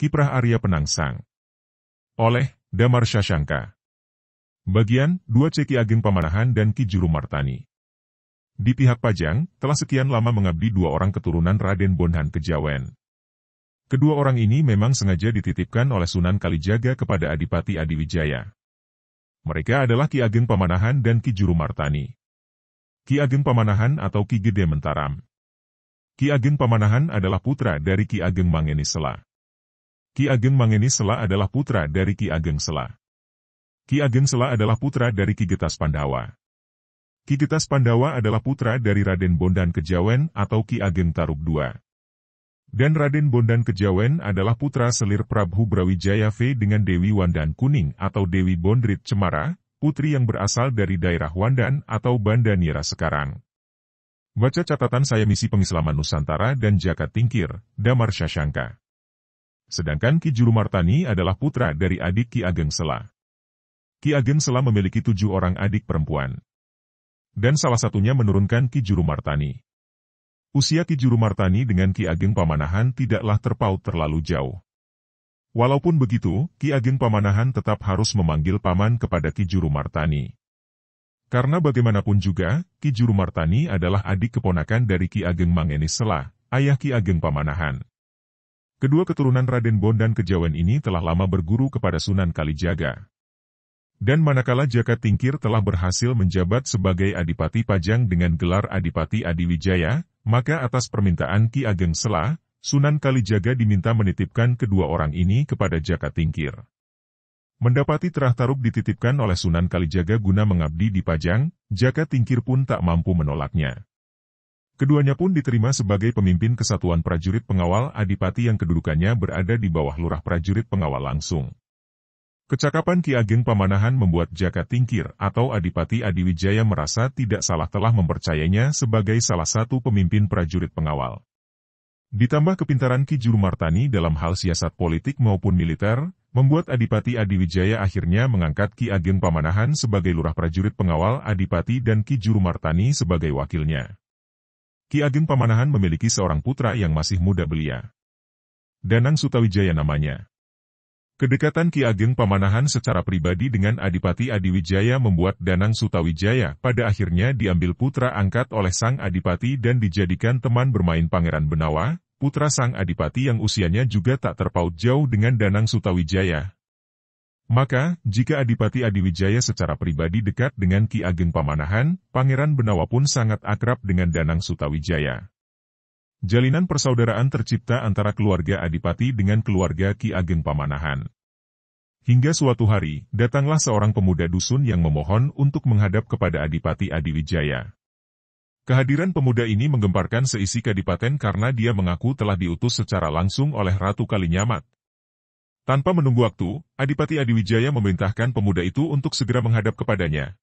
Kiprah Arya Penangsang. Oleh Damar Syasangka. Bagian 2 C Ki Ageng Pamanahan dan Ki Juru Martani. Di pihak Pajang, telah sekian lama mengabdi 2 orang keturunan Raden Bondan Kejawen. Kedua orang ini memang sengaja dititipkan oleh Sunan Kalijaga kepada Adipati Adiwijaya. Mereka adalah Ki Ageng Pamanahan dan Ki Juru Martani. Ki Ageng Pamanahan atau Ki Gede Mentaram. Ki Ageng Pamanahan adalah putra dari Ki Ageng Mangeni Sela. Ki Ageng Mangeni Sela adalah putra dari Ki Ageng Sela. Ki Ageng Sela adalah putra dari Ki Getas Pandawa. Ki Getas Pandawa adalah putra dari Raden Bondan Kejawen atau Ki Ageng Tarub II. Dan Raden Bondan Kejawen adalah putra selir Prabu Brawijaya V dengan Dewi Wandan Kuning atau Dewi Bondrit Cemara, putri yang berasal dari daerah Wandan atau Banda Nira sekarang. Baca catatan saya Misi Pengislaman Nusantara dan Jakat Tingkir, Damar Syasangka. Sedangkan Ki Juru Martani adalah putra dari adik Ki Ageng Sela. Ki Ageng Sela memiliki 7 orang adik perempuan. Dan salah satunya menurunkan Ki Juru Martani. Usia Ki Juru Martani dengan Ki Ageng Pamanahan tidaklah terpaut terlalu jauh. Walaupun begitu, Ki Ageng Pamanahan tetap harus memanggil paman kepada Ki Juru Martani. Karena bagaimanapun juga, Ki Juru Martani adalah adik keponakan dari Ki Ageng Mangeni Sela, ayah Ki Ageng Pamanahan. Kedua keturunan Raden Bondan Kejawen ini telah lama berguru kepada Sunan Kalijaga. Dan manakala Jakat Tingkir telah berhasil menjabat sebagai Adipati Pajang dengan gelar Adipati Adiwijaya, maka atas permintaan Ki Ageng Sela, Sunan Kalijaga diminta menitipkan kedua orang ini kepada Jakat Tingkir. Mendapati Terah Tarub dititipkan oleh Sunan Kalijaga guna mengabdi di Pajang, Jakat Tingkir pun tak mampu menolaknya. Keduanya pun diterima sebagai pemimpin Kesatuan Prajurit Pengawal Adipati yang kedudukannya berada di bawah Lurah Prajurit Pengawal langsung. Kecakapan Ki Ageng Pamanahan membuat Jakat Tingkir atau Adipati Adiwijaya merasa tidak salah telah mempercayainya sebagai salah satu pemimpin prajurit pengawal. Ditambah kepintaran Ki Juru Martani dalam hal siasat politik maupun militer, membuat Adipati Adiwijaya akhirnya mengangkat Ki Ageng Pamanahan sebagai Lurah Prajurit Pengawal Adipati dan Ki Juru Martani sebagai wakilnya. Ki Ageng Pamanahan memiliki seorang putra yang masih muda belia. Danang Sutawijaya namanya. Kedekatan Ki Ageng Pamanahan secara pribadi dengan Adipati Adiwijaya membuat Danang Sutawijaya pada akhirnya diambil putra angkat oleh sang Adipati dan dijadikan teman bermain Pangeran Benawa, putra sang Adipati yang usianya juga tak terpaut jauh dengan Danang Sutawijaya. Maka, jika Adipati Adiwijaya secara pribadi dekat dengan Ki Ageng Pamanahan, Pangeran Benawa pun sangat akrab dengan Danang Sutawijaya. Jalinan persaudaraan tercipta antara keluarga Adipati dengan keluarga Ki Ageng Pamanahan. Hingga suatu hari, datanglah seorang pemuda dusun yang memohon untuk menghadap kepada Adipati Adiwijaya. Kehadiran pemuda ini menggemparkan seisi kadipaten karena dia mengaku telah diutus secara langsung oleh Ratu Kalinyamat. Tanpa menunggu waktu, Adipati Adiwijaya memerintahkan pemuda itu untuk segera menghadap kepadanya.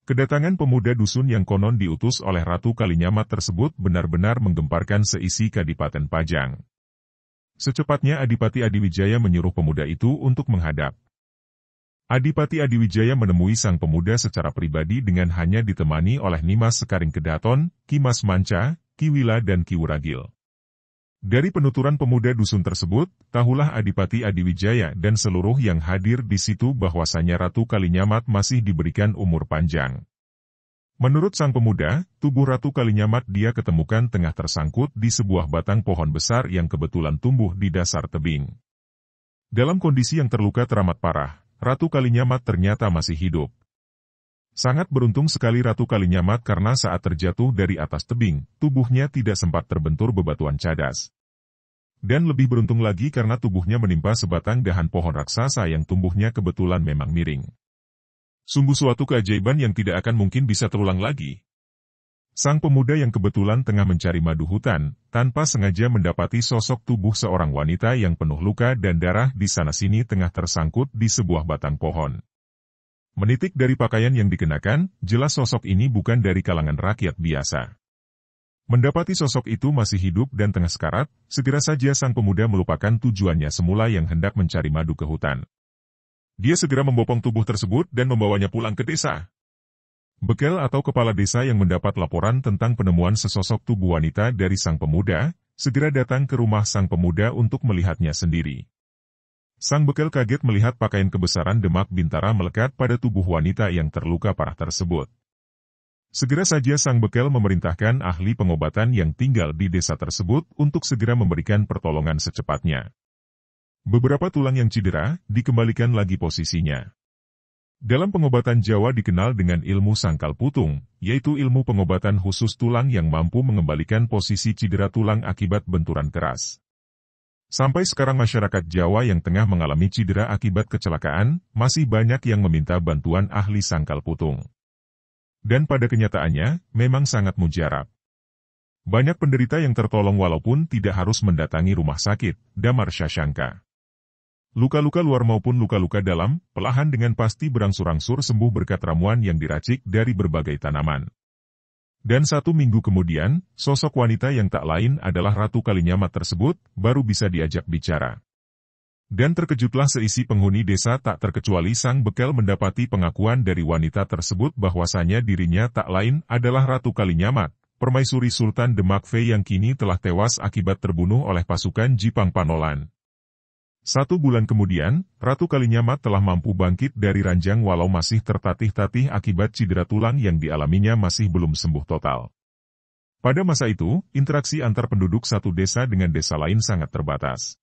Kedatangan pemuda dusun yang konon diutus oleh Ratu Kalinyamat tersebut benar-benar menggemparkan seisi Kadipaten Pajang. Secepatnya Adipati Adiwijaya menyuruh pemuda itu untuk menghadap. Adipati Adiwijaya menemui sang pemuda secara pribadi dengan hanya ditemani oleh Nimas Sekaring Kedaton, Ki Mas Manca, Ki Wila dan Ki Wuragil. Dari penuturan pemuda dusun tersebut, tahulah Adipati Adiwijaya dan seluruh yang hadir di situ bahwasanya Ratu Kalinyamat masih diberikan umur panjang. Menurut sang pemuda, tubuh Ratu Kalinyamat dia ketemukan tengah tersangkut di sebuah batang pohon besar yang kebetulan tumbuh di dasar tebing. Dalam kondisi yang terluka teramat parah, Ratu Kalinyamat ternyata masih hidup. Sangat beruntung sekali Ratu Kalinyamat karena saat terjatuh dari atas tebing, tubuhnya tidak sempat terbentur bebatuan cadas. Dan lebih beruntung lagi karena tubuhnya menimpa sebatang dahan pohon raksasa yang tumbuhnya kebetulan memang miring. Sungguh suatu keajaiban yang tidak akan mungkin bisa terulang lagi. Sang pemuda yang kebetulan tengah mencari madu hutan, tanpa sengaja mendapati sosok tubuh seorang wanita yang penuh luka dan darah di sana-sini tengah tersangkut di sebuah batang pohon. Menitik dari pakaian yang dikenakan, jelas sosok ini bukan dari kalangan rakyat biasa. Mendapati sosok itu masih hidup dan tengah sekarat, segera saja sang pemuda melupakan tujuannya semula yang hendak mencari madu ke hutan. Dia segera membopong tubuh tersebut dan membawanya pulang ke desa. Bekel atau kepala desa yang mendapat laporan tentang penemuan sesosok tubuh wanita dari sang pemuda, segera datang ke rumah sang pemuda untuk melihatnya sendiri. Sang bekel kaget melihat pakaian kebesaran Demak Bintara melekat pada tubuh wanita yang terluka parah tersebut. Segera saja sang bekel memerintahkan ahli pengobatan yang tinggal di desa tersebut untuk segera memberikan pertolongan secepatnya. Beberapa tulang yang cedera dikembalikan lagi posisinya. Dalam pengobatan Jawa dikenal dengan ilmu sangkal putung, yaitu ilmu pengobatan khusus tulang yang mampu mengembalikan posisi cedera tulang akibat benturan keras. Sampai sekarang masyarakat Jawa yang tengah mengalami cedera akibat kecelakaan, masih banyak yang meminta bantuan ahli sangkal putung. Dan pada kenyataannya, memang sangat mujarab. Banyak penderita yang tertolong walaupun tidak harus mendatangi rumah sakit, damar Shashanka. Luka-luka luar maupun luka-luka dalam, perlahan dengan pasti berangsur-angsur sembuh berkat ramuan yang diracik dari berbagai tanaman. Dan 1 minggu kemudian, sosok wanita yang tak lain adalah Ratu Kalinyamat tersebut, baru bisa diajak bicara. Dan terkejutlah seisi penghuni desa tak terkecuali sang bekel mendapati pengakuan dari wanita tersebut bahwasanya dirinya tak lain adalah Ratu Kalinyamat, permaisuri Sultan Demak V yang kini telah tewas akibat terbunuh oleh pasukan Jipang Panolan. 1 bulan kemudian, Ratu Kalinyamat telah mampu bangkit dari ranjang walau masih tertatih-tatih akibat cedera tulang yang dialaminya masih belum sembuh total. Pada masa itu, interaksi antar penduduk satu desa dengan desa lain sangat terbatas.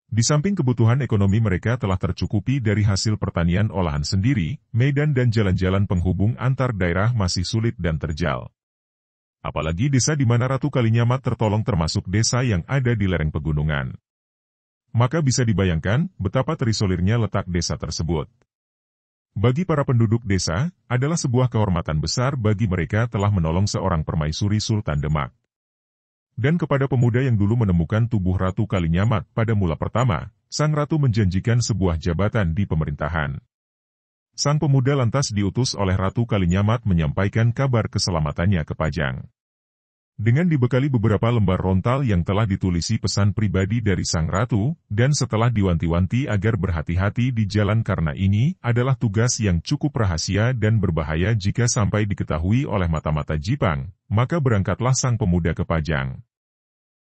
Di samping kebutuhan ekonomi mereka telah tercukupi dari hasil pertanian olahan sendiri, medan dan jalan-jalan penghubung antar daerah masih sulit dan terjal. Apalagi desa di mana Ratu Kalinyamat tertolong termasuk desa yang ada di lereng pegunungan. Maka bisa dibayangkan betapa terisolirnya letak desa tersebut. Bagi para penduduk desa, adalah sebuah kehormatan besar bagi mereka telah menolong seorang permaisuri Sultan Demak. Dan kepada pemuda yang dulu menemukan tubuh Ratu Kalinyamat pada mula pertama, sang ratu menjanjikan sebuah jabatan di pemerintahan. Sang pemuda lantas diutus oleh Ratu Kalinyamat menyampaikan kabar keselamatannya ke Pajang. Dengan dibekali beberapa lembar rontal yang telah ditulisi pesan pribadi dari sang ratu, dan setelah diwanti-wanti agar berhati-hati di jalan karena ini adalah tugas yang cukup rahasia dan berbahaya jika sampai diketahui oleh mata-mata Jipang, maka berangkatlah sang pemuda ke Pajang.